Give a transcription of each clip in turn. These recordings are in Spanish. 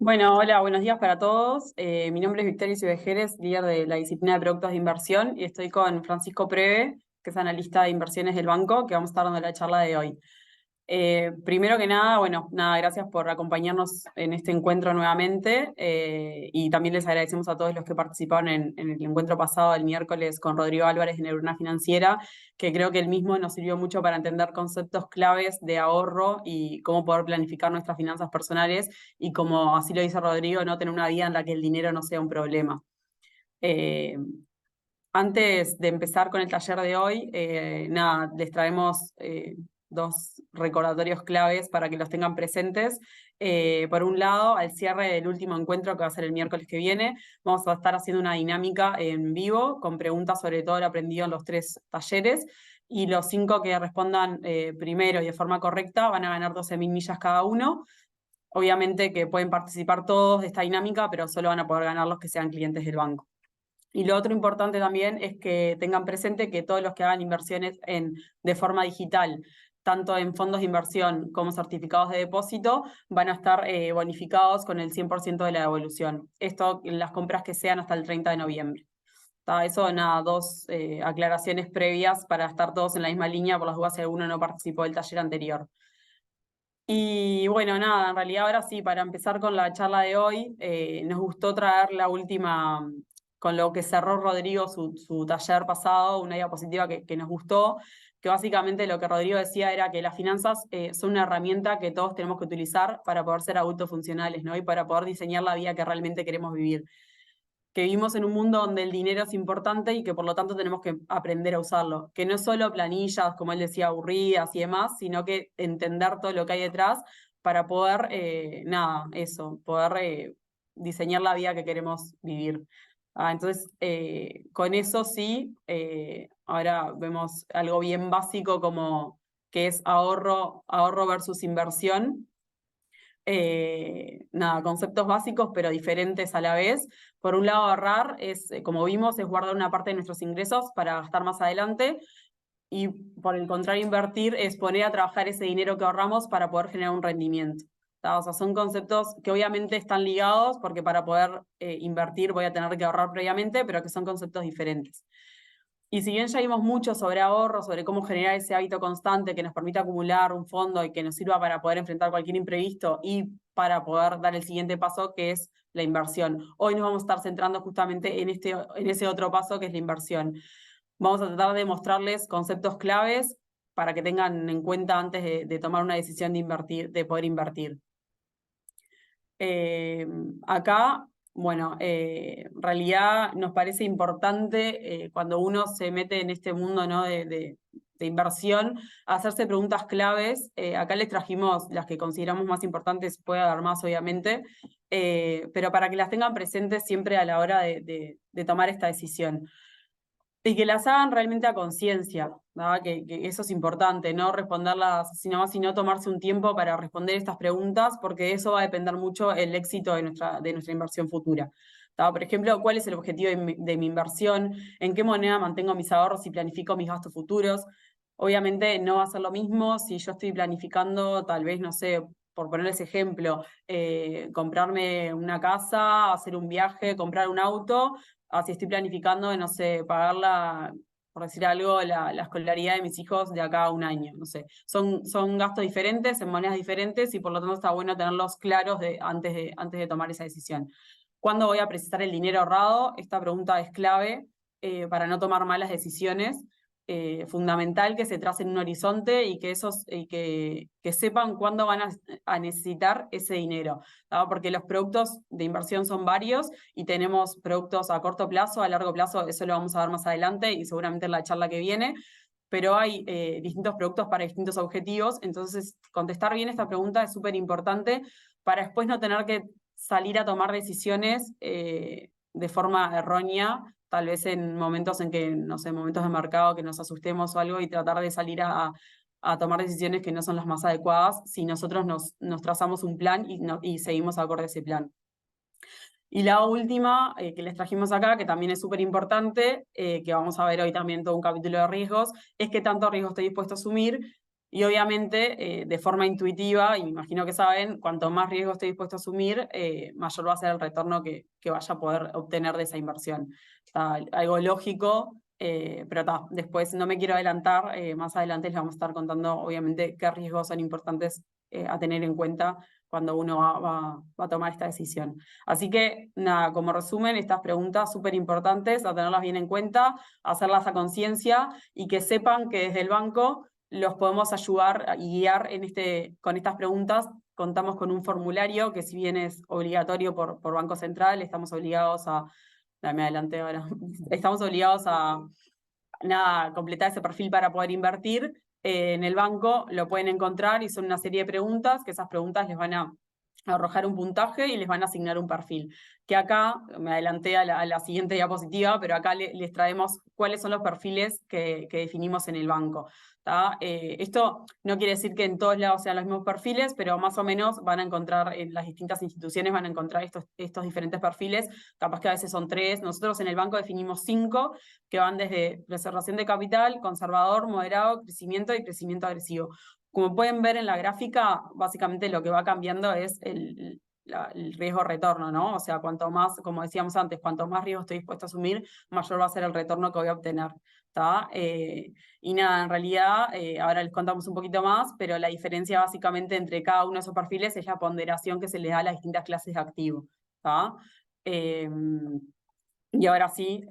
Bueno, hola, buenos días para todos. Mi nombre es Victoria Cibejeres, líder de la disciplina de productos de inversión, y estoy con Francisco Preve, que es analista de inversiones del banco, que vamos a estar dando la charla de hoy. Primero que nada, bueno, nada, gracias por acompañarnos en este encuentro nuevamente, y también les agradecemos a todos los que participaron en el encuentro pasado el miércoles con Rodrigo Álvarez de Neurona Financiera, que creo que el mismo nos sirvió mucho para entender conceptos claves de ahorro y cómo poder planificar nuestras finanzas personales y como así lo dice Rodrigo, no tener una vida en la que el dinero no sea un problema. Eh, Antes de empezar con el taller de hoy, nada, les traemos dos recordatorios claves para que los tengan presentes. Por un lado, al cierre del último encuentro que va a ser el miércoles que viene, vamos a estar haciendo una dinámica en vivo con preguntas sobre todo lo aprendido en los 3 talleres. Y los 5 que respondan primero y de forma correcta van a ganar 12.000 millas cada uno. Obviamente que pueden participar todos de esta dinámica, pero solo van a poder ganar los que sean clientes del banco. Y lo otro importante también es que tengan presente que todos los que hagan inversiones de forma digital, tanto en fondos de inversión como certificados de depósito, van a estar bonificados con el 100% de la devolución. Esto en las compras que sean hasta el 30 de noviembre. Eso, nada, dos aclaraciones previas para estar todos en la misma línea por las dudas si alguno no participó del taller anterior. Y bueno, nada, en realidad ahora sí, para empezar con la charla de hoy, nos gustó traer la última, con lo que cerró Rodrigo su taller pasado, una diapositiva que nos gustó, que básicamente lo que Rodrigo decía era que las finanzas son una herramienta que todos tenemos que utilizar para poder ser adultos funcionales, ¿no? Y para poder diseñar la vida que realmente queremos vivir, que vivimos en un mundo donde el dinero es importante y que por lo tanto tenemos que aprender a usarlo, que no es solo planillas, como él decía, aburridas y demás, sino que entender todo lo que hay detrás para poder, nada, eso, poder diseñar la vida que queremos vivir. Entonces, con eso sí, ahora vemos algo bien básico como que es ahorro versus inversión. Nada, conceptos básicos pero diferentes a la vez. Por un lado, ahorrar es, como vimos, es guardar una parte de nuestros ingresos para gastar más adelante, y por el contrario, invertir es poner a trabajar ese dinero que ahorramos para poder generar un rendimiento. O sea, son conceptos que obviamente están ligados porque para poder invertir voy a tener que ahorrar previamente, pero que son conceptos diferentes. Y si bien ya vimos mucho sobre ahorro, sobre cómo generar ese hábito constante que nos permita acumular un fondo y que nos sirva para poder enfrentar cualquier imprevisto y para poder dar el siguiente paso, que es la inversión. Hoy nos vamos a estar centrando justamente en ese otro paso, que es la inversión. Vamos a tratar de mostrarles conceptos claves para que tengan en cuenta antes de tomar una decisión de invertir, de poder invertir. Acá, bueno, en realidad nos parece importante cuando uno se mete en este mundo, ¿no? de inversión, hacerse preguntas claves. Acá les trajimos las que consideramos más importantes, puede haber más obviamente, pero para que las tengan presentes siempre a la hora de tomar esta decisión. Y que las hagan realmente a conciencia, ¿verdad? Que eso es importante, no responderlas sino tomarse un tiempo para responder estas preguntas, porque de eso va a depender mucho el éxito de nuestra inversión futura. ¿Tá? Por ejemplo, ¿cuál es el objetivo de mi inversión? ¿En qué moneda mantengo mis ahorros y planifico mis gastos futuros? Obviamente no va a ser lo mismo si yo estoy planificando, tal vez, no sé, por ponerles ejemplo, comprarme una casa, hacer un viaje, comprar un auto, así estoy planificando, no sé, pagar por decir algo, la escolaridad de mis hijos de acá a un año, no sé. Son gastos diferentes, en monedas diferentes, y por lo tanto está bueno tenerlos claros antes de tomar esa decisión. ¿Cuándo voy a precisar el dinero ahorrado? Esta pregunta es clave para no tomar malas decisiones. Fundamental que se tracen un horizonte y que sepan cuándo van a necesitar ese dinero, ¿no? Porque los productos de inversión son varios y tenemos productos a corto plazo, a largo plazo, eso lo vamos a ver más adelante y seguramente en la charla que viene, pero hay distintos productos para distintos objetivos. Entonces contestar bien esta pregunta es súper importante para después no tener que salir a tomar decisiones de forma errónea, tal vez en momentos en que, no sé, momentos de mercado que nos asustemos o algo, y tratar de salir a tomar decisiones que no son las más adecuadas si nosotros nos trazamos un plan y seguimos acorde a ese plan. Y la última que les trajimos acá, que también es súper importante, que vamos a ver hoy también todo un capítulo de riesgos, es qué tanto riesgo estoy dispuesto a asumir Y obviamente, de forma intuitiva, y me imagino que saben, cuanto más riesgo estoy dispuesto a asumir, mayor va a ser el retorno que vaya a poder obtener de esa inversión. Está algo lógico, pero después no me quiero adelantar, más adelante les vamos a estar contando, obviamente, qué riesgos son importantes a tener en cuenta cuando uno va a tomar esta decisión. Así que, nada, como resumen, estas preguntas súper importantes, a tenerlas bien en cuenta, hacerlas a conciencia y que sepan que desde el banco los podemos ayudar y guiar con estas preguntas. Contamos con un formulario que, si bien es obligatorio por Banco Central, estamos obligados a, me adelanté ahora, estamos obligados a completar ese perfil para poder invertir. En el banco lo pueden encontrar y son una serie de preguntas, que esas preguntas les van a arrojar un puntaje y les van a asignar un perfil. Que acá, me adelanté a la siguiente diapositiva, pero acá les traemos cuáles son los perfiles que definimos en el banco. Esto no quiere decir que en todos lados sean los mismos perfiles, pero más o menos van a encontrar, en las distintas instituciones van a encontrar estos diferentes perfiles, capaz que a veces son 3, nosotros en el banco definimos 5, que van desde preservación de capital, conservador, moderado, crecimiento y crecimiento agresivo. Como pueden ver en la gráfica, básicamente lo que va cambiando es el riesgo-retorno, ¿no? O sea, cuanto más, como decíamos antes, cuanto más riesgo estoy dispuesto a asumir, mayor va a ser el retorno que voy a obtener. Y nada, en realidad, ahora les contamos un poquito más, pero la diferencia básicamente entre cada uno de esos perfiles es la ponderación que se les da a las distintas clases de activo. Y ahora sí,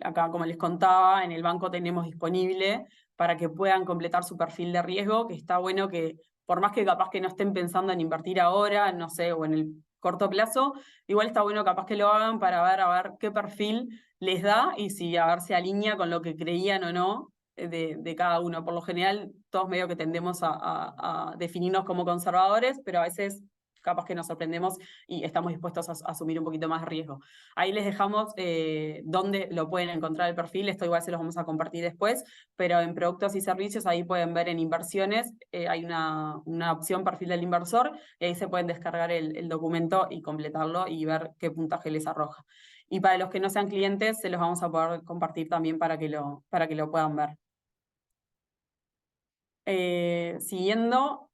acá, como les contaba, en el banco tenemos disponible para que puedan completar su perfil de riesgo, que está bueno que, por más que capaz que no estén pensando en invertir ahora, no sé, o en el corto plazo, igual está bueno capaz que lo hagan para ver a ver qué perfil les da y si a ver se alinea con lo que creían o no de cada uno. Por lo general, todos medio que tendemos a definirnos como conservadores, pero a veces capaz que nos sorprendemos y estamos dispuestos a asumir un poquito más de riesgo. Ahí les dejamos dónde lo pueden encontrar el perfil, esto igual se los vamos a compartir después, pero en productos y servicios ahí pueden ver en inversiones, hay una opción perfil del inversor, y ahí se pueden descargar el documento y completarlo y ver qué puntaje les arroja. Y para los que no sean clientes, se los vamos a poder compartir también para que lo puedan ver. Siguiendo,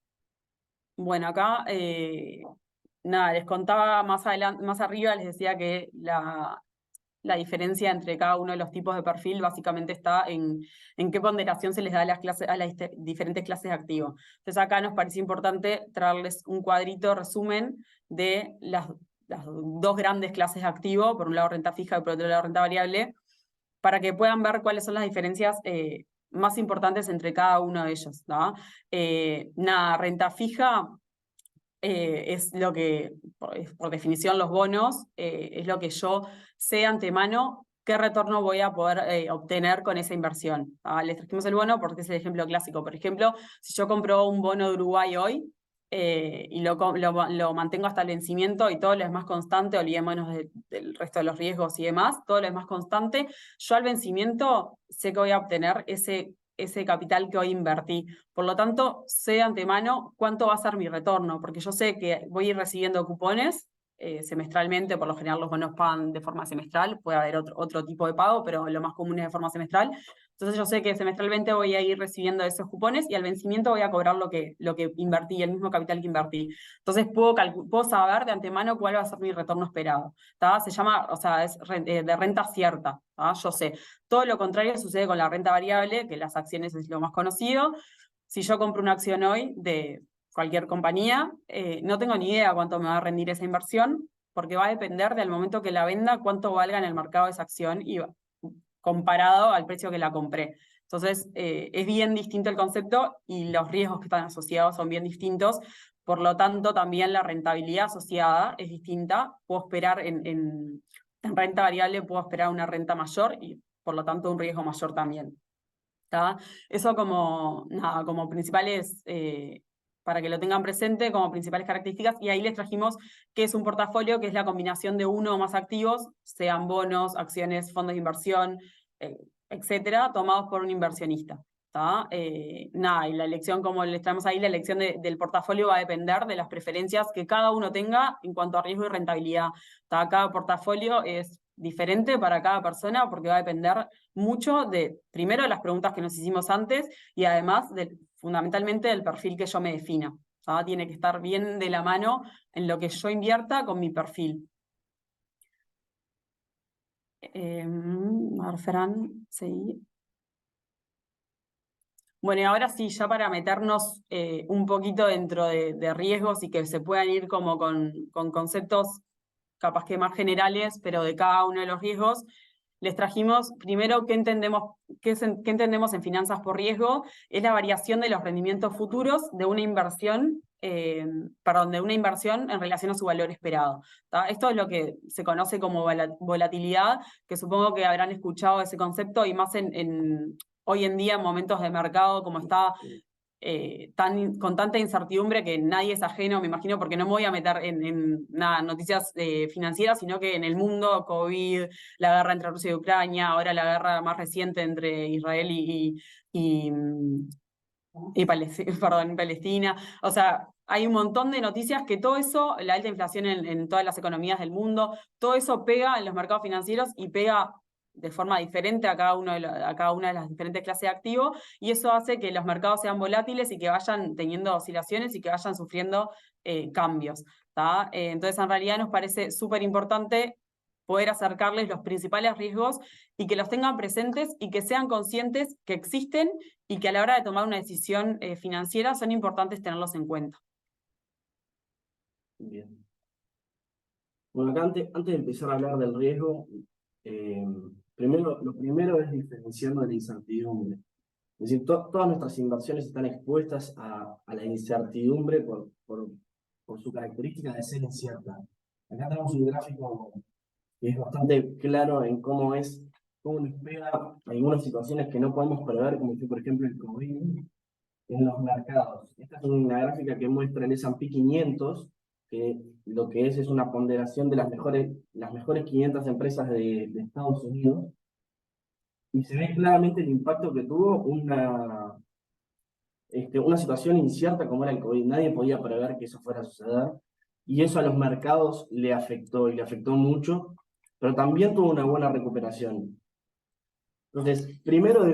bueno, acá nada, les contaba más arriba, les decía que la diferencia entre cada uno de los tipos de perfil básicamente está en qué ponderación se les da a las diferentes clases de activos. Entonces acá nos parece importante traerles un cuadrito resumen de las dos grandes clases de activo, por un lado renta fija y por otro lado renta variable, para que puedan ver cuáles son las diferencias más importantes entre cada uno de ellos. Renta fija es lo que, por definición, los bonos, es lo que yo sé de antemano qué retorno voy a poder obtener con esa inversión. Les trajimos el bono porque es el ejemplo clásico. Por ejemplo, si yo compro un bono de Uruguay hoy y lo mantengo hasta el vencimiento y todo lo es más constante, olvidémonos del resto de los riesgos y demás, todo lo es más constante, yo al vencimiento sé que voy a obtener ese capital que hoy invertí. Por lo tanto, sé de antemano cuánto va a ser mi retorno, porque yo sé que voy a ir recibiendo cupones semestralmente, por lo general los bonos pagan de forma semestral, puede haber otro tipo de pago, pero lo más común es de forma semestral. Entonces yo sé que semestralmente voy a ir recibiendo esos cupones y al vencimiento voy a cobrar lo que invertí, el mismo capital que invertí. Entonces puedo saber de antemano cuál va a ser mi retorno esperado. Se llama, o sea, es de renta cierta. Yo sé. Todo lo contrario sucede con la renta variable, que las acciones es lo más conocido. Si yo compro una acción hoy de cualquier compañía, no tengo ni idea cuánto me va a rendir esa inversión, porque va a depender del momento que la venda, cuánto valga en el mercado esa acción y comparado al precio que la compré. Entonces, es bien distinto el concepto y los riesgos que están asociados son bien distintos. Por lo tanto, también la rentabilidad asociada es distinta. Puedo esperar en renta variable, puedo esperar una renta mayor y, por lo tanto, un riesgo mayor también. Eso como principales, para que lo tengan presente, como principales características, y ahí les trajimos qué es un portafolio, que es la combinación de uno o más activos, sean bonos, acciones, fondos de inversión, etcétera, tomados por un inversionista. Y la elección, como les traemos ahí, la elección del portafolio va a depender de las preferencias que cada uno tenga en cuanto a riesgo y rentabilidad. Cada portafolio es diferente para cada persona porque va a depender mucho primero de las preguntas que nos hicimos antes y además fundamentalmente del perfil que yo me defina. Tiene que estar bien de la mano en lo que yo invierta con mi perfil. A ver, Fran, sí. Bueno, y ahora sí, ya para meternos un poquito dentro de riesgos y que se puedan ir como con conceptos capaz que más generales, pero de cada uno de los riesgos, les trajimos primero qué entendemos en finanzas por riesgo. Es la variación de los rendimientos futuros de una inversión, de una inversión en relación a su valor esperado. Esto es lo que se conoce como volatilidad, que supongo que habrán escuchado ese concepto y más hoy en día en momentos de mercado como está con tanta incertidumbre que nadie es ajeno, me imagino, porque no me voy a meter en nada, noticias financieras, sino que en el mundo, COVID, la guerra entre Rusia y Ucrania, ahora la guerra más reciente entre Israel y, Palestina. O sea, hay un montón de noticias que todo eso, la alta inflación en todas las economías del mundo, todo eso pega en los mercados financieros y pega de forma diferente a cada una de las diferentes clases de activos, y eso hace que los mercados sean volátiles y que vayan teniendo oscilaciones y que vayan sufriendo cambios. Entonces, en realidad nos parece súper importante poder acercarles los principales riesgos y que los tengan presentes y que sean conscientes que existen y que a la hora de tomar una decisión financiera son importantes tenerlos en cuenta. Bien. Bueno, acá antes de empezar a hablar del riesgo, lo primero es diferenciarlo de la incertidumbre. Es decir, todas nuestras inversiones están expuestas a la incertidumbre por su característica de ser incierta. Acá tenemos un gráfico que es bastante claro en cómo nos pega algunas situaciones que no podemos prever, como fue, por ejemplo, el COVID en los mercados. Esta es una gráfica que muestra el S&P 500, que lo que es una ponderación de las mejores 500 empresas de Estados Unidos, y se ve claramente el impacto que tuvo una situación incierta como era el COVID. Nadie podía prever que eso fuera a suceder, y eso a los mercados le afectó, y le afectó mucho, pero también tuvo una buena recuperación. Entonces, primero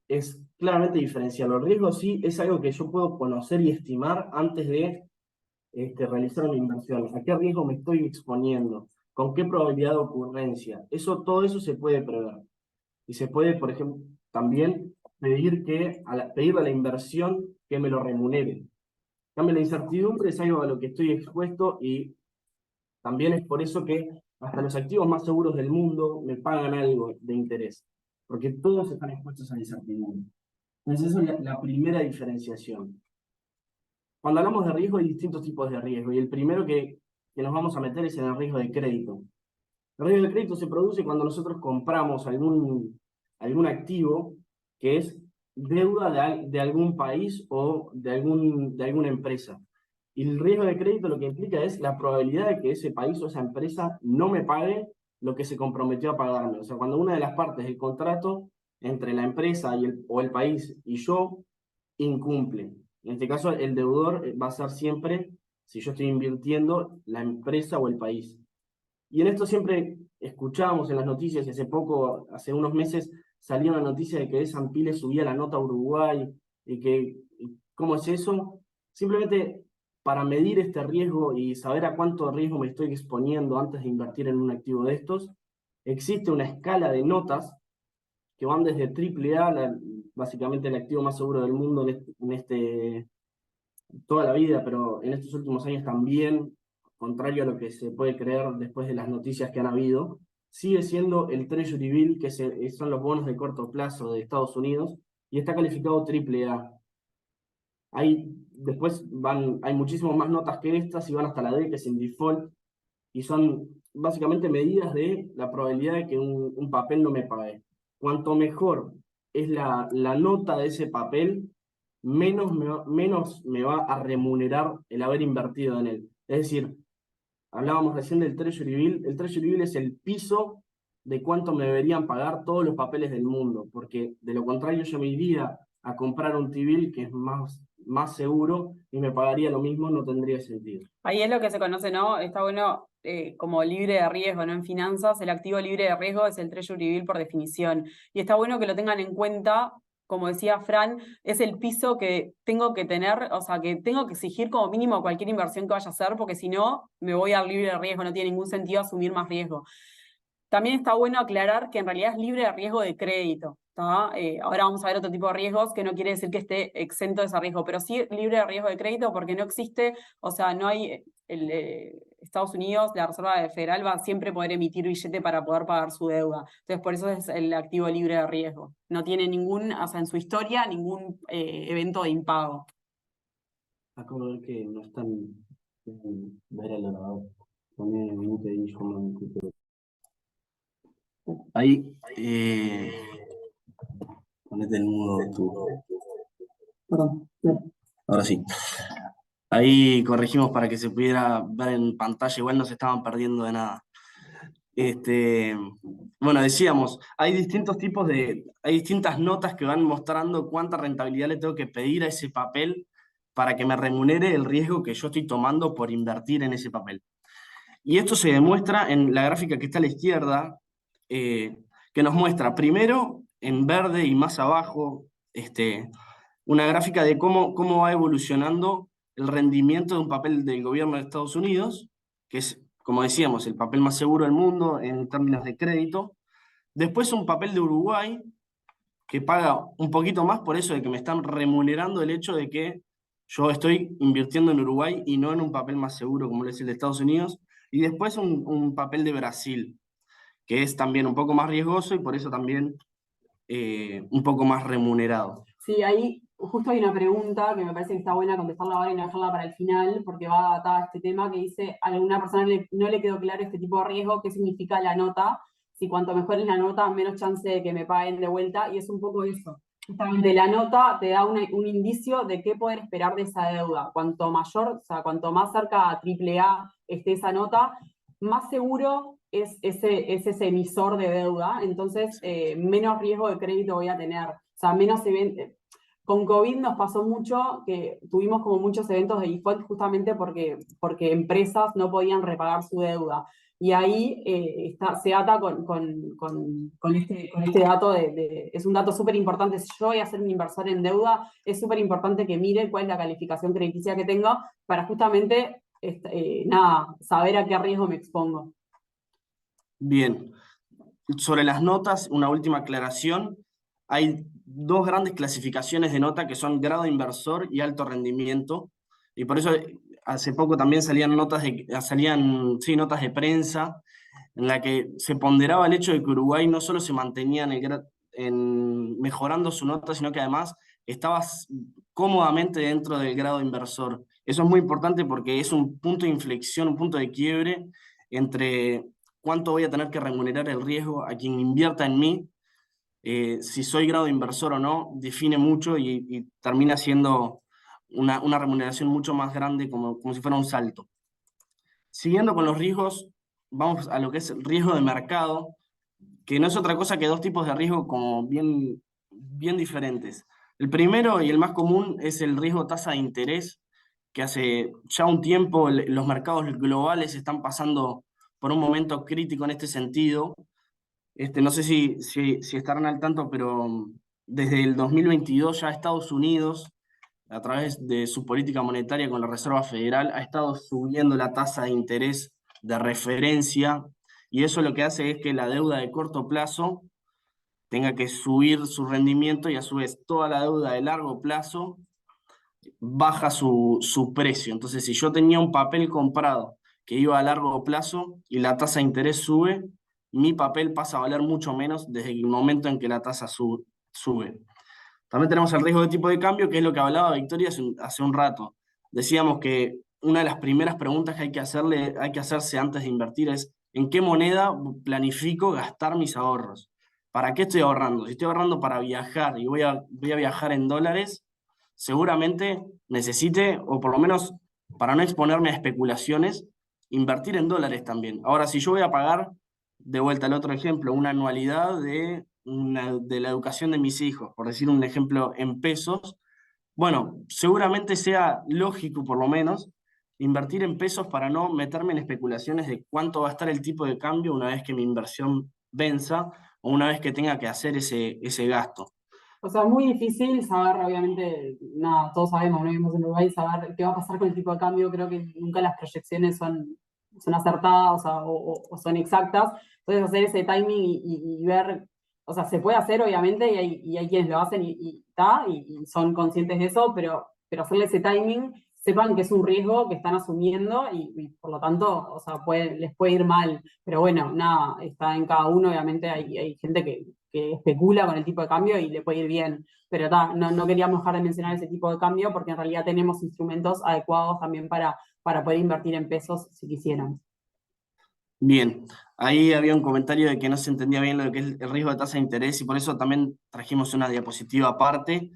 es claramente diferenciar. Los riesgos sí es algo que yo puedo conocer y estimar antes de realizar una inversión. ¿A qué riesgo me estoy exponiendo? ¿Con qué probabilidad de ocurrencia? Todo eso se puede prever. Y se puede, por ejemplo, también pedirle a la inversión que me lo remunere. En cambio, la incertidumbre es algo a lo que estoy expuesto, y también es por eso que hasta los activos más seguros del mundo me pagan algo de interés, porque todos están expuestos a la incertidumbre. Entonces, esa es la primera diferenciación. Cuando hablamos de riesgo, hay distintos tipos de riesgo, y el primero que nos vamos a meter es en el riesgo de crédito. El riesgo de crédito se produce cuando nosotros compramos algún activo que es deuda de algún país o de alguna empresa. Y el riesgo de crédito lo que implica es la probabilidad de que ese país o esa empresa no me pague lo que se comprometió a pagarme. O sea, cuando una de las partes del contrato entre la empresa o el país y yo incumple. En este caso, el deudor va a ser siempre, si yo estoy invirtiendo, la empresa o el país. Y en esto siempre escuchábamos en las noticias, y hace unos meses, salió una noticia de que S&P le subía la nota a Uruguay, ¿cómo es eso? Simplemente para medir este riesgo y saber a cuánto riesgo me estoy exponiendo antes de invertir en un activo de estos, existe una escala de notas que van desde AAA, básicamente el activo más seguro del mundo toda la vida, pero en estos últimos años también, contrario a lo que se puede creer después de las noticias que han habido, sigue siendo el Treasury Bill, que son los bonos de corto plazo de Estados Unidos, y está calificado AAA. Después hay muchísimas más notas que estas, y van hasta la D, que es el default, y son básicamente medidas de la probabilidad de que un papel no me pague. Cuanto mejor es la nota de ese papel, menos me va a remunerar el haber invertido en él. Es decir, hablábamos recién del Treasury Bill. El Treasury Bill es el piso de cuánto me deberían pagar todos los papeles del mundo, porque de lo contrario yo me iría a comprar un T-bill que es más seguro y me pagaría lo mismo, no tendría sentido. Ahí es lo que se conoce, ¿no? Está bueno como libre de riesgo, ¿no? En finanzas, el activo libre de riesgo es el Treasury Bill por definición. Y está bueno que lo tengan en cuenta como decía Fran, es el piso que tengo que tener, o sea, que tengo que exigir como mínimo cualquier inversión que vaya a hacer, porque si no, me voy al libre de riesgo, no tiene ningún sentido asumir más riesgo. También está bueno aclarar que en realidad es libre de riesgo de crédito, ¿tá? Ahora vamos a ver otro tipo de riesgos que no quiere decir que esté exento de ese riesgo, pero sí libre de riesgo de crédito porque no existe, o sea, no hay, Estados Unidos, la Reserva Federal va a siempre poder emitir billete para poder pagar su deuda. Entonces, por eso es el activo libre de riesgo. No tiene ningún, o sea, en su historia, ningún evento de impago. Acabo de ver que no están en ver el orador. Pone 20 ahí, yo no escucho. Ahí, ponete el mudo tú. Perdón. Ahora sí. Ahí corregimos para que se pudiera ver en pantalla, igual no se estaban perdiendo de nada. Bueno, decíamos, hay distintas notas que van mostrando cuánta rentabilidad le tengo que pedir a ese papel para que me remunere el riesgo que yo estoy tomando por invertir en ese papel. Y esto se demuestra en la gráfica que está a la izquierda, que nos muestra primero en verde y más abajo, una gráfica de cómo va evolucionando el rendimiento de un papel del gobierno de Estados Unidos, que es, como decíamos, el papel más seguro del mundo en términos de crédito. Después un papel de Uruguay, que paga un poquito más por eso de que me están remunerando el hecho de que yo estoy invirtiendo en Uruguay y no en un papel más seguro como es el de Estados Unidos. Y después un papel de Brasil, que es también un poco más riesgoso y por eso también un poco más remunerado. Sí, ahí justo hay una pregunta que me parece que está buena contestarla ahora y no dejarla para el final, porque va atada a este tema que dice, a alguna persona no le quedó claro este tipo de riesgo, qué significa la nota, si cuanto mejor es la nota, menos chance de que me paguen de vuelta, y es un poco eso. Justamente la nota te da un indicio de qué poder esperar de esa deuda. Cuanto mayor, o sea, cuanto más cerca a AAA esté esa nota, más seguro es ese emisor de deuda, entonces menos riesgo de crédito voy a tener. O sea, menos con COVID nos pasó mucho que tuvimos como muchos eventos de default justamente porque empresas no podían repagar su deuda. Y ahí se ata con este dato es un dato súper importante. Si yo voy a ser un inversor en deuda, es súper importante que mire cuál es la calificación crediticia que tengo para justamente saber a qué riesgo me expongo. Bien, sobre las notas, una última aclaración. Hay dos grandes clasificaciones de nota que son grado inversor y alto rendimiento. Y por eso hace poco también notas de prensa en la que se ponderaba el hecho de que Uruguay no solo se mantenía en mejorando su nota, sino que además estaba cómodamente dentro del grado inversor. Eso es muy importante porque es un punto de inflexión, un punto de quiebre entre cuánto voy a tener que remunerar el riesgo a quien invierta en mí. Si soy grado inversor o no, define mucho y termina siendo una remuneración mucho más grande, como si fuera un salto. Siguiendo con los riesgos, vamos a lo que es el riesgo de mercado, que no es otra cosa que dos tipos de riesgo como bien diferentes. El primero y el más común es el riesgo tasa de interés, que hace ya un tiempo los mercados globales están pasando por un momento crítico en este sentido. No sé si estarán al tanto, pero desde el 2022 ya Estados Unidos, a través de su política monetaria con la Reserva Federal, ha estado subiendo la tasa de interés de referencia, y eso lo que hace es que la deuda de corto plazo tenga que subir su rendimiento y a su vez toda la deuda de largo plazo baja su precio. Entonces, si yo tenía un papel comprado que iba a largo plazo y la tasa de interés sube, mi papel pasa a valer mucho menos desde el momento en que la tasa sube. También tenemos el riesgo de tipo de cambio, que es lo que hablaba Victoria hace un rato. Decíamos que una de las primeras preguntas que hay que hacerse antes de invertir es ¿en qué moneda planifico gastar mis ahorros? ¿Para qué estoy ahorrando? Si estoy ahorrando para viajar y voy a viajar en dólares, seguramente necesite, o por lo menos para no exponerme a especulaciones, invertir en dólares también. Ahora, si yo voy a pagar, de vuelta al otro ejemplo, una anualidad de la educación de mis hijos, por decir un ejemplo en pesos, bueno, seguramente sea lógico por lo menos invertir en pesos para no meterme en especulaciones de cuánto va a estar el tipo de cambio una vez que mi inversión venza o una vez que tenga que hacer ese gasto. O sea, es muy difícil saber, obviamente, nada, todos sabemos, no vivimos en Uruguay, saber qué va a pasar con el tipo de cambio. Creo que nunca las proyecciones son acertadas, o sea, o son exactas. Entonces, hacer ese timing y ver, o sea, se puede hacer, obviamente, y hay quienes lo hacen y son conscientes de eso, pero hacerle ese timing, sepan que es un riesgo que están asumiendo y por lo tanto, o sea, les puede ir mal. Pero bueno, nada, está en cada uno, obviamente hay gente que especula con el tipo de cambio y le puede ir bien. Pero no queríamos dejar de mencionar ese tipo de cambio porque en realidad tenemos instrumentos adecuados también para poder invertir en pesos si quisieran. Bien, ahí había un comentario de que no se entendía bien lo que es el riesgo de tasa de interés y por eso también trajimos una diapositiva aparte.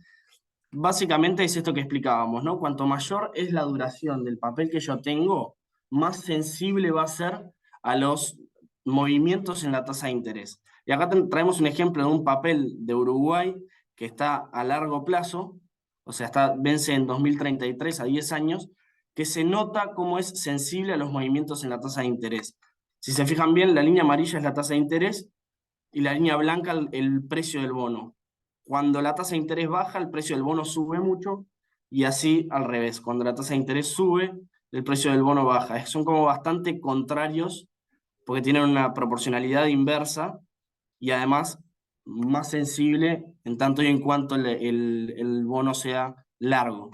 Básicamente es esto que explicábamos, ¿no? Cuanto mayor es la duración del papel que yo tengo, más sensible va a ser a los movimientos en la tasa de interés. Y acá traemos un ejemplo de un papel de Uruguay que está a largo plazo, o sea, vence en 2033 a 10 años, que se nota cómo es sensible a los movimientos en la tasa de interés. Si se fijan bien, la línea amarilla es la tasa de interés y la línea blanca el precio del bono. Cuando la tasa de interés baja, el precio del bono sube mucho y así al revés. Cuando la tasa de interés sube, el precio del bono baja. Son como bastante contrarios porque tienen una proporcionalidad inversa y además más sensible en tanto y en cuanto el bono sea largo.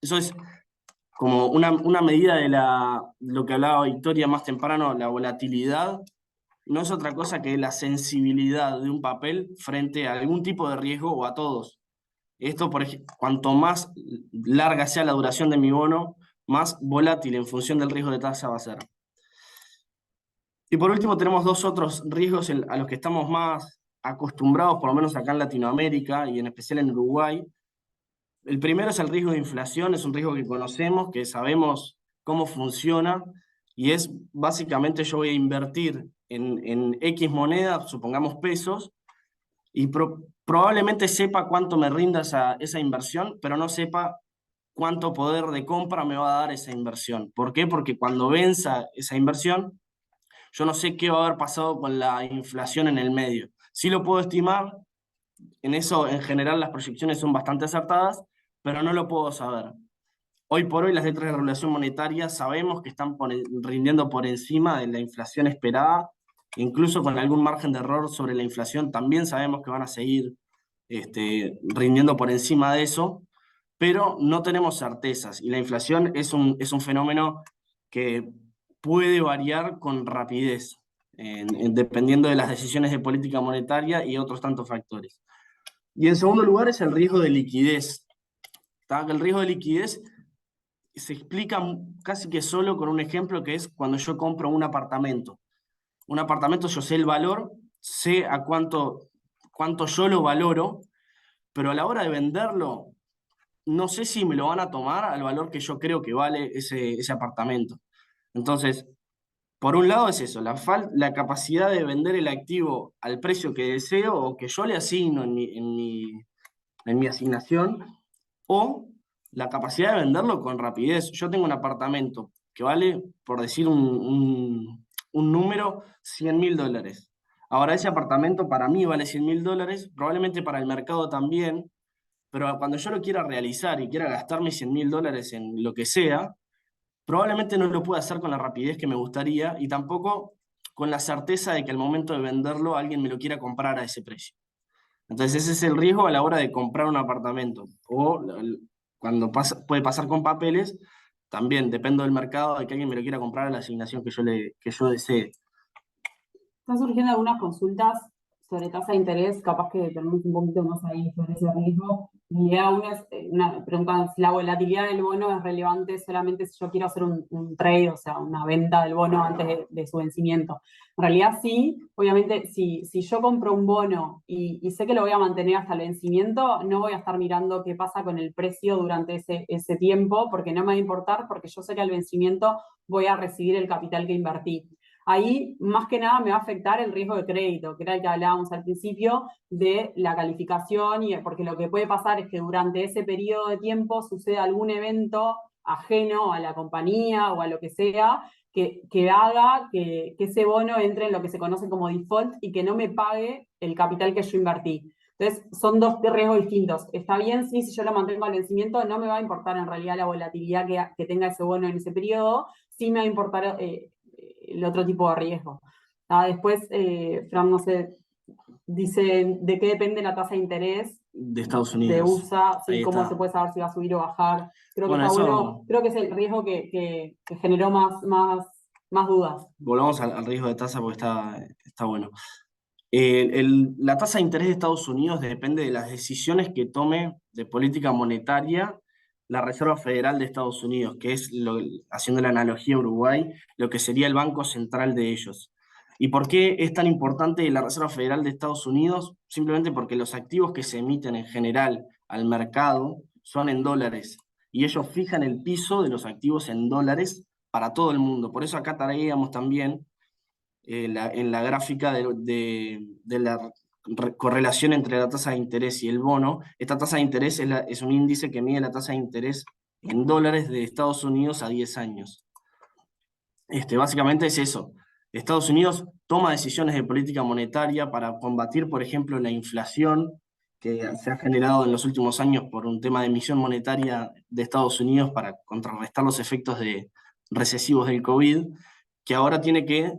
Eso es como una medida de lo que hablaba Victoria más temprano, la volatilidad no es otra cosa que la sensibilidad de un papel frente a algún tipo de riesgo o a todos. Esto, por ejemplo, cuanto más larga sea la duración de mi bono, más volátil en función del riesgo de tasa va a ser. Y por último tenemos dos otros riesgos a los que estamos más acostumbrados, por lo menos acá en Latinoamérica y en especial en Uruguay. El primero es el riesgo de inflación, es un riesgo que conocemos, que sabemos cómo funciona, y es básicamente yo voy a invertir en X moneda, supongamos pesos, y probablemente sepa cuánto me rinda esa inversión, pero no sepa cuánto poder de compra me va a dar esa inversión. ¿Por qué? Porque cuando venza esa inversión, yo no sé qué va a haber pasado con la inflación en el medio. Sí lo puedo estimar, en eso en general las proyecciones son bastante acertadas, pero no lo puedo saber. Hoy por hoy las letras de regulación monetaria sabemos que están rindiendo por encima de la inflación esperada, incluso con algún margen de error sobre la inflación, también sabemos que van a seguir rindiendo por encima de eso, pero no tenemos certezas y la inflación es un fenómeno que puede variar con rapidez, dependiendo de las decisiones de política monetaria y otros tantos factores. Y en segundo lugar es el riesgo de liquidez. El riesgo de liquidez se explica casi que solo con un ejemplo que es cuando yo compro un apartamento. Un apartamento yo sé el valor, sé a cuánto yo lo valoro, pero a la hora de venderlo, no sé si me lo van a tomar al valor que yo creo que vale ese apartamento. Entonces, por un lado es eso, la capacidad de vender el activo al precio que deseo o que yo le asigno en mi asignación, o la capacidad de venderlo con rapidez. Yo tengo un apartamento que vale, por decir un número, $100.000. Ahora, ese apartamento para mí vale $100.000, probablemente para el mercado también, pero cuando yo lo quiera realizar y quiera gastarme $100.000 en lo que sea, probablemente no lo pueda hacer con la rapidez que me gustaría y tampoco con la certeza de que al momento de venderlo alguien me lo quiera comprar a ese precio. Entonces ese es el riesgo a la hora de comprar un apartamento. O cuando puede pasar con papeles, también dependo del mercado, de que alguien me lo quiera comprar a la asignación que yo desee. Están surgiendo algunas consultas sobre tasa de interés, capaz que tenemos un poquito más ahí sobre ese riesgo. Mi idea una es, preguntan si la volatilidad del bono es relevante solamente si yo quiero hacer un trade, o sea, una venta del bono antes de su vencimiento. En realidad sí, obviamente si yo compro un bono y sé que lo voy a mantener hasta el vencimiento, no voy a estar mirando qué pasa con el precio durante ese tiempo, porque no me va a importar, porque yo sé que al vencimiento voy a recibir el capital que invertí. Ahí, más que nada, me va a afectar el riesgo de crédito, que era el que hablábamos al principio, de la calificación, porque lo que puede pasar es que durante ese periodo de tiempo suceda algún evento ajeno a la compañía o a lo que sea, que haga que ese bono entre en lo que se conoce como default y que no me pague el capital que yo invertí. Entonces, son dos riesgos distintos. Está bien, sí, si yo lo mantengo al vencimiento, no me va a importar en realidad la volatilidad que tenga ese bono en ese periodo, sí me va a importar el otro tipo de riesgo. Después, Fran, no sé, dice de qué depende la tasa de interés De Estados de Unidos. USA, sí, Ahí cómo se está. puede saber si va a subir o bajar. Creo que Bueno, está bueno, eso, creo que es el riesgo que generó más dudas. volvamos al riesgo de tasa porque está bueno. La tasa de interés de Estados Unidos depende de las decisiones que tome de política monetaria la Reserva Federal de Estados Unidos, que es, haciendo la analogía a Uruguay, lo que sería el banco central de ellos. ¿Y por qué es tan importante la Reserva Federal de Estados Unidos? Simplemente porque los activos que se emiten en general al mercado son en dólares y ellos fijan el piso de los activos en dólares para todo el mundo. Por eso acá traíamos también en la gráfica de la correlación entre la tasa de interés y el bono. Esta tasa de interés es un índice que mide la tasa de interés en dólares de Estados Unidos a 10 años. Básicamente es eso. Estados Unidos toma decisiones de política monetaria para combatir, por ejemplo, la inflación que se ha generado en los últimos años por un tema de emisión monetaria de Estados Unidos para contrarrestar los efectos recesivos del COVID, que ahora tiene que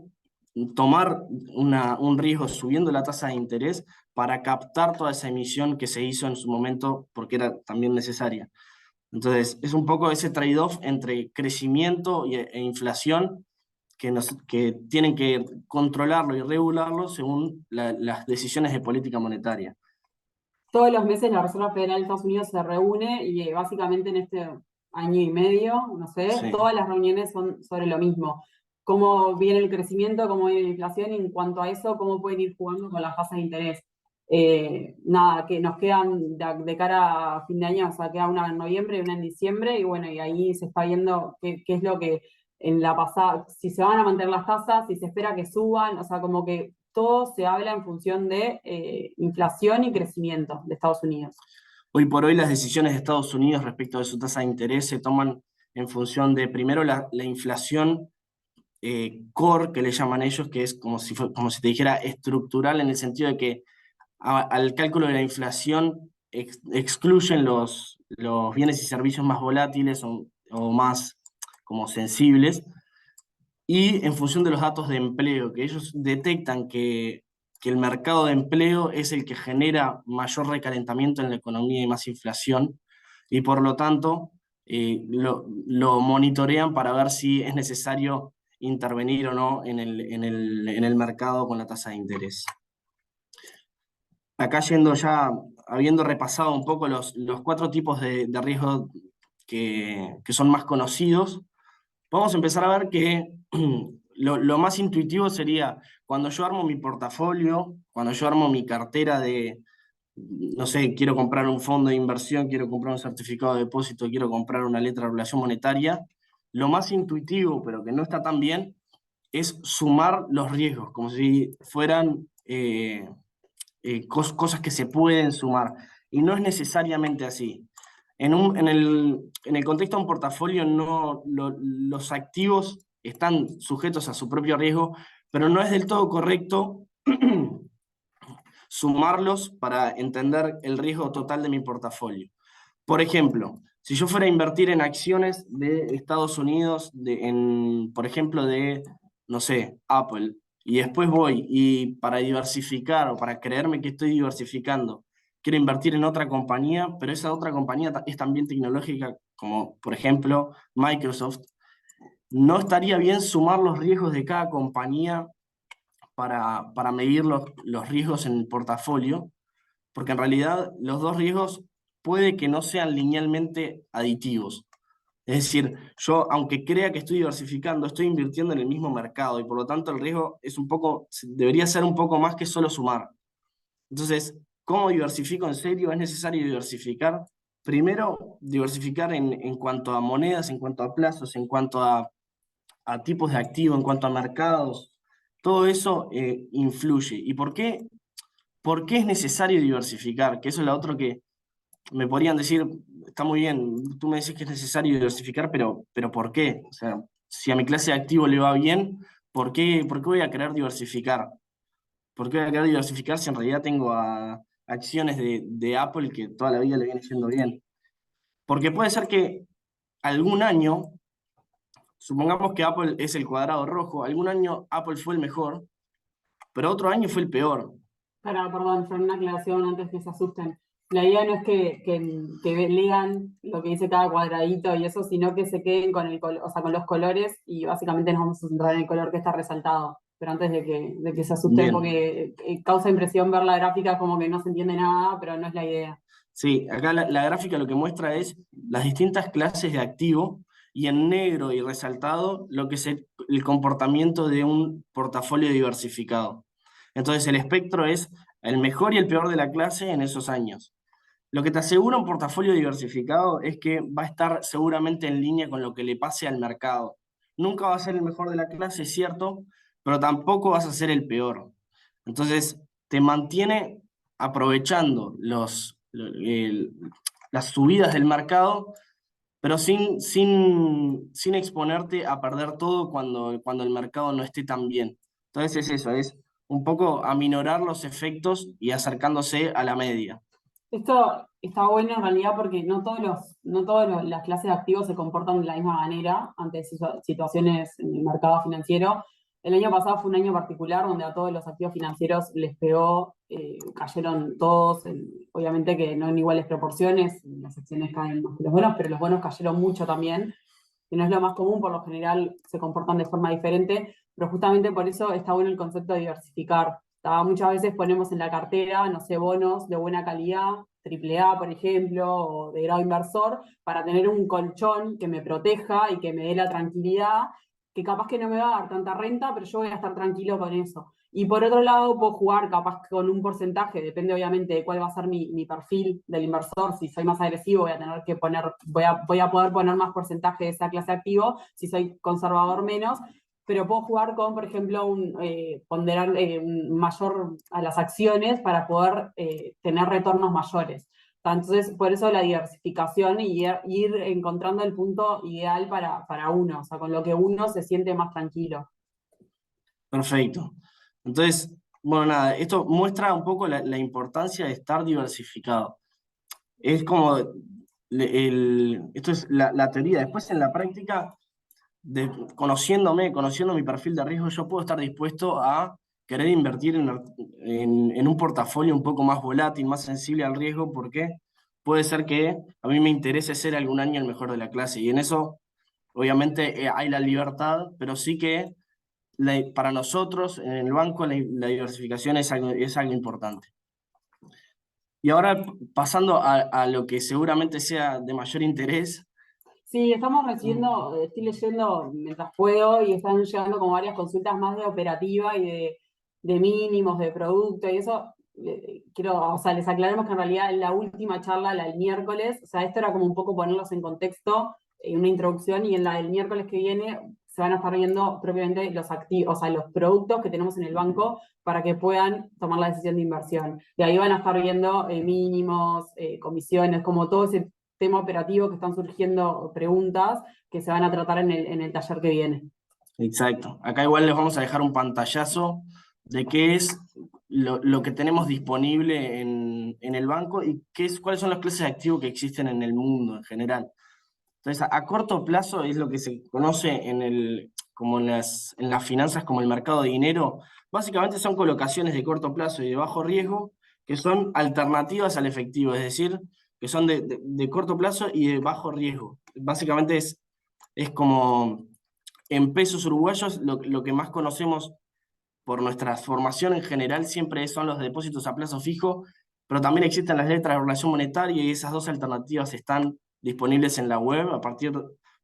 tomar un riesgo subiendo la tasa de interés para captar toda esa emisión que se hizo en su momento porque era también necesaria. Entonces, es un poco ese trade-off entre crecimiento e inflación que tienen que controlarlo y regularlo según las decisiones de política monetaria. Todos los meses la Reserva Federal de Estados Unidos se reúne y básicamente en este año y medio, no sé, Sí. todas las reuniones son sobre lo mismo. Cómo viene el crecimiento, cómo viene la inflación y en cuanto a eso, cómo pueden ir jugando con las tasas de interés. Nada, que nos quedan de cara a fin de año, o sea, queda una en noviembre y una en diciembre y bueno, y ahí se está viendo qué es lo que en la pasada, si se van a mantener las tasas, si se espera que suban, o sea, como que todo se habla en función de inflación y crecimiento de Estados Unidos. Hoy por hoy las decisiones de Estados Unidos respecto de su tasa de interés se toman en función de, primero, la inflación core, que le llaman ellos, que es como si te dijera estructural, en el sentido de que al cálculo de la inflación excluyen los bienes y servicios más volátiles o más como sensibles, y en función de los datos de empleo, que ellos detectan que el mercado de empleo es el que genera mayor recalentamiento en la economía y más inflación, y por lo tanto lo monitorean para ver si es necesario intervenir o no en el mercado con la tasa de interés. Acá yendo ya, habiendo repasado un poco los cuatro tipos de riesgo que son más conocidos, vamos a empezar a ver que lo más intuitivo sería cuando yo armo mi portafolio, cuando yo armo mi cartera no sé, quiero comprar un fondo de inversión, quiero comprar un certificado de depósito, quiero comprar una letra de regulación monetaria, lo más intuitivo, pero que no está tan bien, es sumar los riesgos, como si fueran cosas que se pueden sumar. Y no es necesariamente así. En el contexto de un portafolio, no, los activos están sujetos a su propio riesgo, pero no es del todo correcto sumarlos para entender el riesgo total de mi portafolio. Por ejemplo, si yo fuera a invertir en acciones de Estados Unidos, por ejemplo, no sé, Apple, y después voy y para diversificar o para creerme que estoy diversificando, quiero invertir en otra compañía, pero esa otra compañía es también tecnológica, como por ejemplo Microsoft, no estaría bien sumar los riesgos de cada compañía para medir los riesgos en el portafolio, porque en realidad los dos riesgos puede que no sean linealmente aditivos. Es decir, yo, aunque crea que estoy diversificando, estoy invirtiendo en el mismo mercado y por lo tanto el riesgo debería ser un poco más que solo sumar. Entonces, ¿cómo diversifico en serio? Es necesario diversificar. Primero, diversificar en cuanto a monedas, en cuanto a plazos, en cuanto a tipos de activos, en cuanto a mercados. Todo eso influye. ¿Y por qué? ¿Por qué es necesario diversificar? Que eso es lo otro que me podrían decir, está muy bien, tú me decís que es necesario diversificar, pero ¿por qué? O sea, si a mi clase de activo le va bien, ¿por qué voy a querer diversificar? ¿Por qué voy a querer diversificar si en realidad tengo acciones de Apple que toda la vida le viene yendo bien. Porque puede ser que algún año, supongamos que Apple es el cuadrado rojo, algún año Apple fue el mejor, pero otro año fue el peor. Perdón, Fran, una aclaración antes que se asusten. La idea no es que lean lo que dice cada cuadradito y eso, sino que se queden con o sea, con los colores y básicamente nos vamos a centrar en el color que está resaltado. Pero antes de que se asusten, Bien. porque causa impresión ver la gráfica como que no se entiende nada, pero no es la idea. Sí, acá la gráfica lo que muestra es las distintas clases de activo y en negro y resaltado lo que es el comportamiento de un portafolio diversificado. Entonces el espectro es el mejor y el peor de la clase en esos años. Lo que te asegura un portafolio diversificado es que va a estar seguramente en línea con lo que le pase al mercado. Nunca va a ser el mejor de la clase, es cierto, pero tampoco vas a ser el peor. Entonces, te mantiene aprovechando las subidas del mercado, pero sin exponerte a perder todo cuando el mercado no esté tan bien. Entonces es eso, es un poco aminorar los efectos y acercándose a la media. Esto está bueno en realidad porque no todas las clases de activos se comportan de la misma manera ante situaciones en el mercado financiero. El año pasado fue un año particular donde a todos los activos financieros les pegó, cayeron todos, obviamente que no en iguales proporciones, las acciones caen más que los bonos, pero los bonos cayeron mucho también, que no es lo más común, por lo general se comportan de forma diferente, pero justamente por eso está bueno el concepto de diversificar. Muchas veces ponemos en la cartera, no sé, bonos de buena calidad, triple A, por ejemplo, o de grado inversor, para tener un colchón que me proteja y que me dé la tranquilidad, que capaz que no me va a dar tanta renta, pero yo voy a estar tranquilo con eso. Y por otro lado, puedo jugar capaz con un porcentaje, depende obviamente de cuál va a ser mi perfil del inversor. Si soy más agresivo, voy a tener que voy a poder poner más porcentaje de esa clase de activo, si soy conservador menos, pero puedo jugar con, por ejemplo, ponderar un mayor a las acciones para poder tener retornos mayores. Entonces, por eso la diversificación y ir encontrando el punto ideal para uno, o sea, con lo que uno se siente más tranquilo. Perfecto. Entonces, bueno, nada, esto muestra un poco la importancia de estar diversificado. Es como, esto es la teoría. Después en la práctica, conociendo mi perfil de riesgo, yo puedo estar dispuesto a querer invertir en un portafolio un poco más volátil, más sensible al riesgo, porque puede ser que a mí me interese ser algún año el mejor de la clase. Y en eso, obviamente, hay la libertad, pero sí que para nosotros en el banco la diversificación es algo importante. Y ahora pasando a lo que seguramente sea de mayor interés. Sí, estamos recibiendo, estoy leyendo mientras puedo y están llegando como varias consultas más de operativa y de mínimos, de producto y eso. O sea, les aclaremos que en realidad en la última charla, la del miércoles, o sea, esto era como un poco ponerlos en contexto, una introducción, y en la del miércoles que viene se van a estar viendo propiamente los activos, o sea, los productos que tenemos en el banco para que puedan tomar la decisión de inversión. De ahí van a estar viendo mínimos, comisiones, como todo ese tema operativo que están surgiendo preguntas que se van a tratar en el taller que viene. Exacto. Acá igual les vamos a dejar un pantallazo de qué es lo que tenemos disponible en el banco y cuáles son las clases de activos que existen en el mundo en general. Entonces, a corto plazo es lo que se conoce como en las finanzas como el mercado de dinero. Básicamente son colocaciones de corto plazo y de bajo riesgo que son alternativas al efectivo, es decir, que son de corto plazo y de bajo riesgo. Básicamente es como en pesos uruguayos, lo que más conocemos por nuestra formación en general siempre son los depósitos a plazo fijo, pero también existen las letras de relación monetaria y esas dos alternativas están disponibles en la web a partir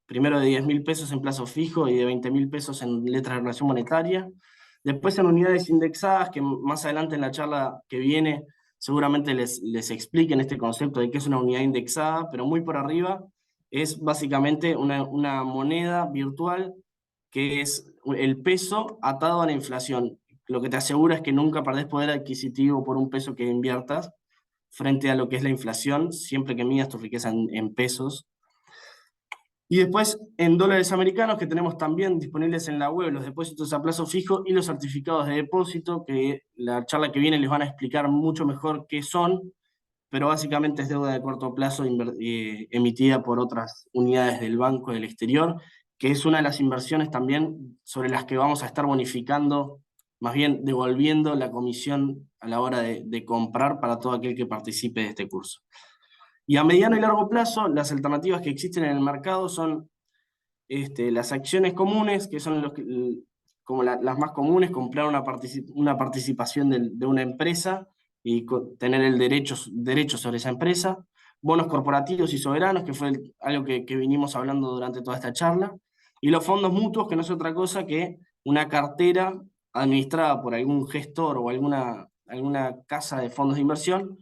primero de 10.000 pesos en plazo fijo y de 20.000 pesos en letras de relación monetaria. Después en unidades indexadas, que más adelante en la charla que viene seguramente les expliquen este concepto de qué es una unidad indexada, pero muy por arriba es básicamente una moneda virtual que es el peso atado a la inflación. Lo que te asegura es que nunca perdés poder adquisitivo por un peso que inviertas frente a lo que es la inflación, siempre que midas tu riqueza en pesos. Y después en dólares americanos, que tenemos también disponibles en la web, los depósitos a plazo fijo y los certificados de depósito, que la charla que viene les van a explicar mucho mejor qué son, pero básicamente es deuda de corto plazo emitida por otras unidades del banco del exterior, que es una de las inversiones también sobre las que vamos a estar bonificando, más bien devolviendo la comisión a la hora de comprar para todo aquel que participe de este curso. Y a mediano y largo plazo, las alternativas que existen en el mercado son las acciones comunes, que son como las más comunes, comprar una participación de una empresa y tener el derecho sobre esa empresa, bonos corporativos y soberanos, que fue algo que vinimos hablando durante toda esta charla, y los fondos mutuos, que no es otra cosa que una cartera administrada por algún gestor o alguna casa de fondos de inversión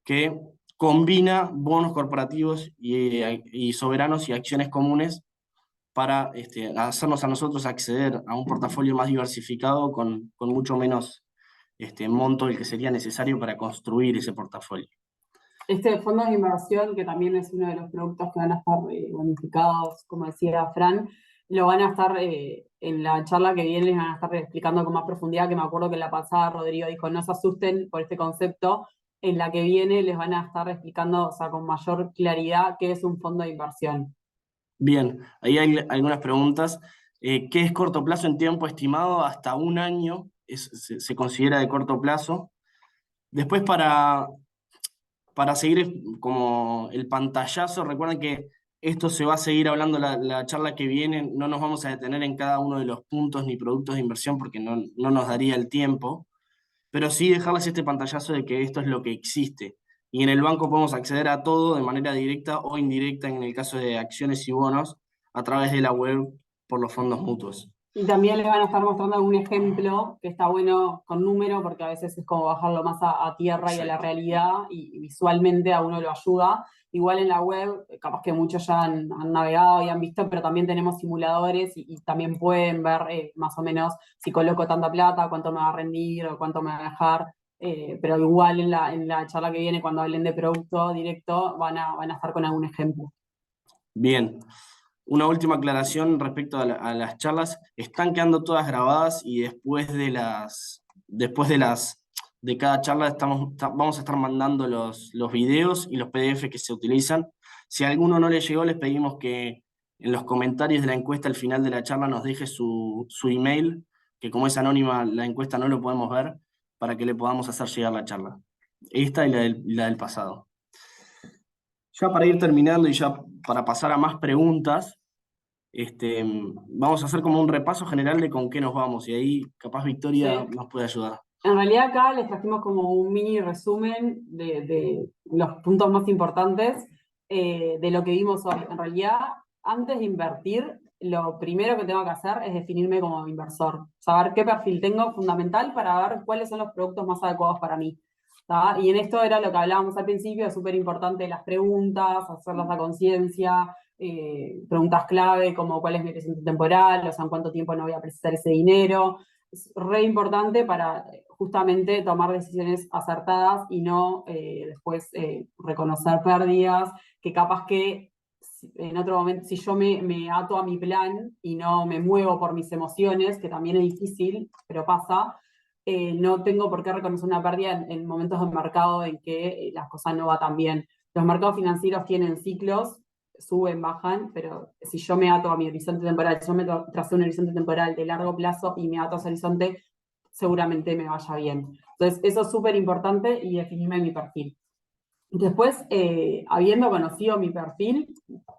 que combina bonos corporativos y soberanos y acciones comunes para hacernos a nosotros acceder a un portafolio más diversificado con mucho menos monto del que sería necesario para construir ese portafolio. Este fondo de inversión, que también es uno de los productos que van a estar bonificados, como decía Fran, lo van a estar en la charla que viene, les van a estar explicando con más profundidad, que me acuerdo que en la pasada Rodrigo dijo, no se asusten por este concepto, en la que viene les van a estar explicando, o sea, con mayor claridad qué es un fondo de inversión. Bien, ahí hay algunas preguntas. ¿Qué es corto plazo en tiempo estimado? Hasta un año se considera de corto plazo. Después, para seguir como el pantallazo, recuerden que esto se va a seguir hablando la charla que viene, no nos vamos a detener en cada uno de los puntos ni productos de inversión porque no nos daría el tiempo, pero sí dejarles este pantallazo de que esto es lo que existe. Y en el banco podemos acceder a todo de manera directa o indirecta en el caso de acciones y bonos a través de la web por los fondos mutuos. Y también les van a estar mostrando algún ejemplo que está bueno con número, porque a veces es como bajarlo más a tierra y a la Exacto. realidad, y visualmente a uno lo ayuda. Igual en la web, capaz que muchos ya han navegado y han visto, pero también tenemos simuladores y también pueden ver más o menos si coloco tanta plata, cuánto me va a rendir o cuánto me va a dejar. Pero igual en la charla que viene, cuando hablen de producto directo, van a estar con algún ejemplo. Bien. Una última aclaración respecto a las charlas. Están quedando todas grabadas y de cada charla vamos a estar mandando los videos y los PDF que se utilizan. Si a alguno no le llegó, les pedimos que en los comentarios de la encuesta al final de la charla nos deje su email, que como es anónima la encuesta no lo podemos ver, para que le podamos hacer llegar la charla. Esta y la del pasado. Ya para ir terminando y ya para pasar a más preguntas, vamos a hacer como un repaso general de con qué nos vamos y ahí capaz Victoria Sí. nos puede ayudar. En realidad acá les trajimos como un mini resumen de los puntos más importantes de lo que vimos hoy. En realidad, antes de invertir, lo primero que tengo que hacer es definirme como inversor, saber qué perfil tengo fundamental para ver cuáles son los productos más adecuados para mí. ¿Tá? Y en esto era lo que hablábamos al principio, es súper importante las preguntas, hacerlas a conciencia, preguntas clave como cuál es mi horizonte temporal, o sea, en cuánto tiempo no voy a precisar ese dinero. Es re importante para justamente tomar decisiones acertadas y no después reconocer pérdidas, que capaz que en otro momento, si yo me ato a mi plan y no me muevo por mis emociones, que también es difícil, pero pasa, no tengo por qué reconocer una pérdida en momentos de mercado en que las cosas no van tan bien. Los mercados financieros tienen ciclos, suben, bajan, pero si yo me ato a mi horizonte temporal, si yo me trazo un horizonte temporal de largo plazo y me ato a ese horizonte, seguramente me vaya bien. Entonces, eso es súper importante y definirme mi perfil. Después, habiendo conocido mi perfil,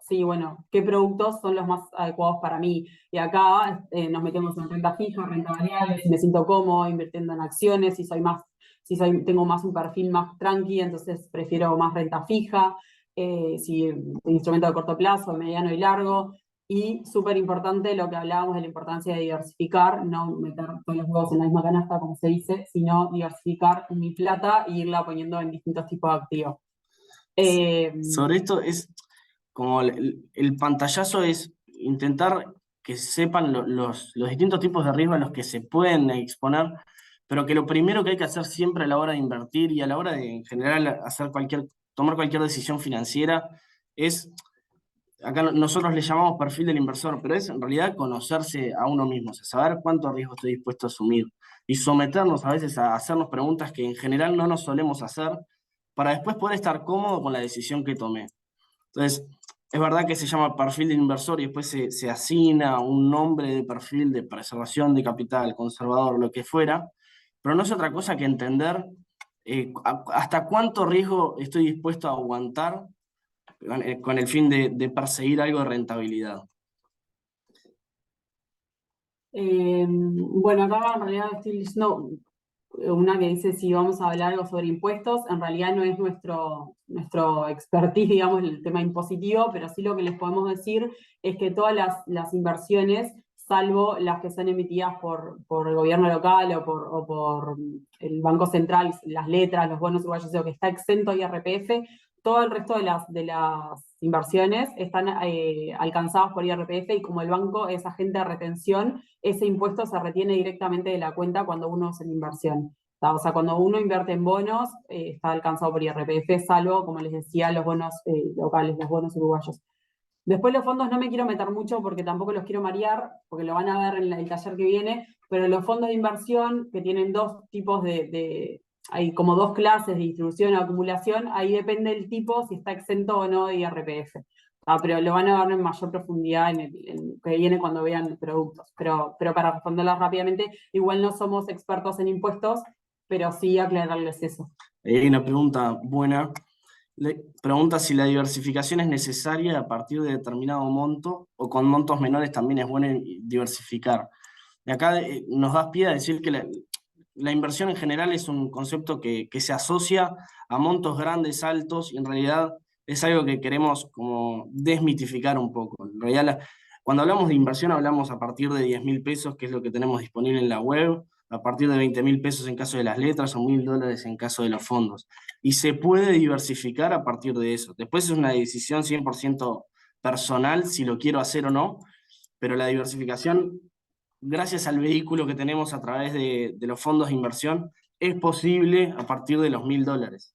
sí, bueno, qué productos son los más adecuados para mí. Y acá nos metemos en renta fija, renta variable, si me siento cómodo invirtiendo en acciones, tengo más un perfil más tranqui, entonces prefiero más renta fija, si instrumento de corto plazo, mediano y largo. Y súper importante lo que hablábamos de la importancia de diversificar, no meter todos los huevos en la misma canasta, como se dice, sino diversificar mi plata e irla poniendo en distintos tipos de activos. Eh, Sobre esto es como el pantallazo es intentar que sepan los distintos tipos de riesgos a los que se pueden exponer, pero que lo primero que hay que hacer siempre a la hora de invertir y a la hora de en general tomar cualquier decisión financiera es acá nosotros le llamamos perfil del inversor, pero es en realidad conocerse a uno mismo, o sea, saber cuánto riesgo estoy dispuesto a asumir y someternos a veces a hacernos preguntas que en general no nos solemos hacer para después poder estar cómodo con la decisión que tomé. Entonces, es verdad que se llama perfil del inversor y después se asigna un nombre de perfil de preservación de capital, conservador, lo que fuera, pero no es otra cosa que entender hasta cuánto riesgo estoy dispuesto a aguantar con el fin de perseguir algo de rentabilidad. Bueno, acá en realidad estoy leyendo una que dice si vamos a hablar algo sobre impuestos. En realidad no es nuestro expertise, digamos, el tema impositivo, pero sí lo que les podemos decir es que todas las inversiones, salvo las que son emitidas por el gobierno local o por el Banco Central, las letras, los bonos uruguayos, o que está exento de IRPF, todo el resto de las inversiones están alcanzadas por IRPF, y como el banco es agente de retención, ese impuesto se retiene directamente de la cuenta cuando uno hace la inversión. O sea, cuando uno invierte en bonos, está alcanzado por IRPF, salvo, como les decía, los bonos locales, los bonos uruguayos. Después los fondos no me quiero meter mucho porque tampoco los quiero marear, porque lo van a ver en el taller que viene, pero los fondos de inversión, que tienen dos tipos hay como dos clases de distribución o acumulación, ahí depende el tipo si está exento o no de IRPF. Pero lo van a ver en mayor profundidad en el que viene cuando vean productos. Pero para responderlas rápidamente, igual no somos expertos en impuestos, pero sí aclararles eso. Hay una pregunta buena. Pregunta si la diversificación es necesaria a partir de determinado monto o con montos menores también es bueno diversificar. Y acá nos das pie a decir que la inversión en general es un concepto que se asocia a montos grandes, altos, y en realidad es algo que queremos como desmitificar un poco. En realidad, cuando hablamos de inversión hablamos a partir de 10.000 pesos, que es lo que tenemos disponible en la web, a partir de 20.000 pesos en caso de las letras o $1.000 en caso de los fondos. Y se puede diversificar a partir de eso. Después es una decisión 100% personal si lo quiero hacer o no, pero la diversificación, gracias al vehículo que tenemos a través de los fondos de inversión, es posible a partir de los $1.000.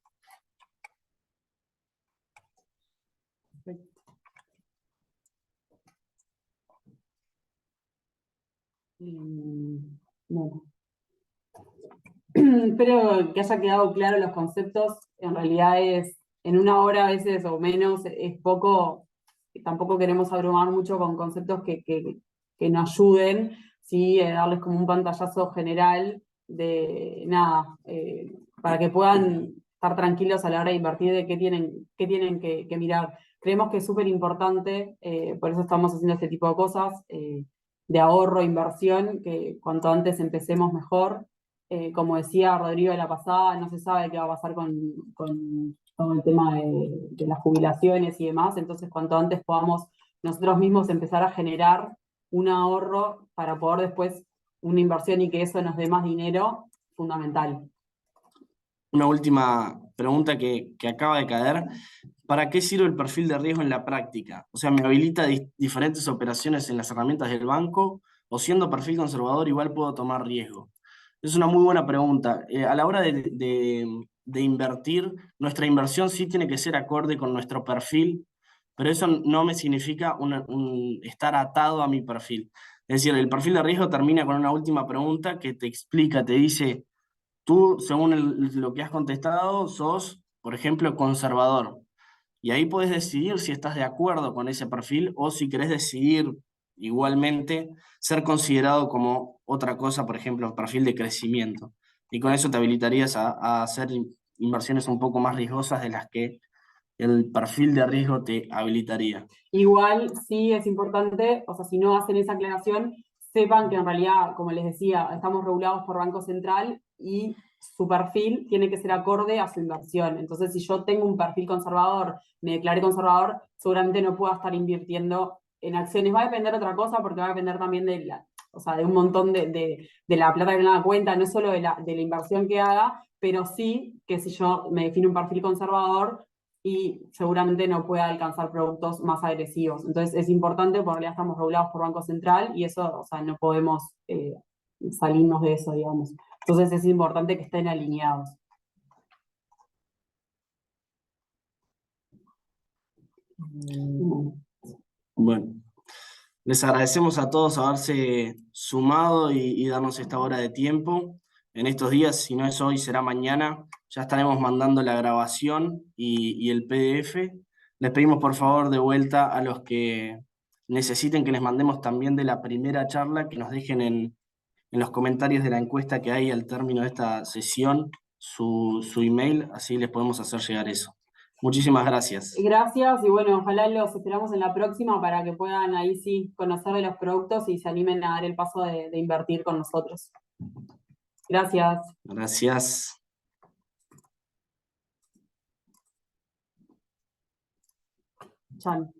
Bueno. Espero que haya quedado claro los conceptos. En realidad en una hora a veces o menos es poco. Tampoco queremos abrumar mucho con conceptos que nos ayuden, ¿sí? Darles como un pantallazo general de nada, para que puedan estar tranquilos a la hora de invertir, de qué tienen que mirar. Creemos que es súper importante, por eso estamos haciendo este tipo de cosas, de ahorro, inversión, que cuanto antes empecemos mejor. Como decía Rodrigo de la pasada, no se sabe qué va a pasar con el tema de las jubilaciones y demás, entonces cuanto antes podamos nosotros mismos empezar a generar un ahorro para poder después una inversión y que eso nos dé más dinero, fundamental. Una última pregunta que acaba de caer. ¿Para qué sirve el perfil de riesgo en la práctica? O sea, ¿me habilita diferentes operaciones en las herramientas del banco? ¿O siendo perfil conservador igual puedo tomar riesgo? Es una muy buena pregunta. A la hora de invertir, nuestra inversión sí tiene que ser acorde con nuestro perfil, pero eso no me significa estar atado a mi perfil. Es decir, el perfil de riesgo termina con una última pregunta que te explica, te dice, tú, según lo que has contestado, sos, por ejemplo, conservador. Y ahí puedes decidir si estás de acuerdo con ese perfil o si querés decidir igualmente ser considerado como otra cosa, por ejemplo, perfil de crecimiento. Y con eso te habilitarías a hacer inversiones un poco más riesgosas de las que el perfil de riesgo te habilitaría. Igual sí es importante, o sea, si no hacen esa aclaración, sepan que en realidad, como les decía, estamos regulados por Banco Central y su perfil tiene que ser acorde a su inversión. Entonces, si yo tengo un perfil conservador, me declaré conservador, seguramente no puedo estar invirtiendo en acciones. Va a depender de otra cosa porque va a depender también o sea, de un montón de la plata que me da cuenta, no solo de la inversión que haga, pero sí que si yo me defino un perfil conservador, y seguramente no pueda alcanzar productos más agresivos. Entonces es importante porque ya estamos regulados por Banco Central y eso, o sea, no podemos salirnos de eso, digamos. Entonces es importante que estén alineados. Bueno, les agradecemos a todos haberse sumado y darnos esta hora de tiempo. En estos días, si no es hoy, será mañana. Ya estaremos mandando la grabación y el PDF. Les pedimos por favor de vuelta a los que necesiten que les mandemos también de la primera charla, que nos dejen en los comentarios de la encuesta que hay al término de esta sesión su email, así les podemos hacer llegar eso. Muchísimas gracias. Gracias y bueno, ojalá los esperamos en la próxima para que puedan ahí sí conocer de los productos y se animen a dar el paso de invertir con nosotros. Gracias. Gracias. Chan.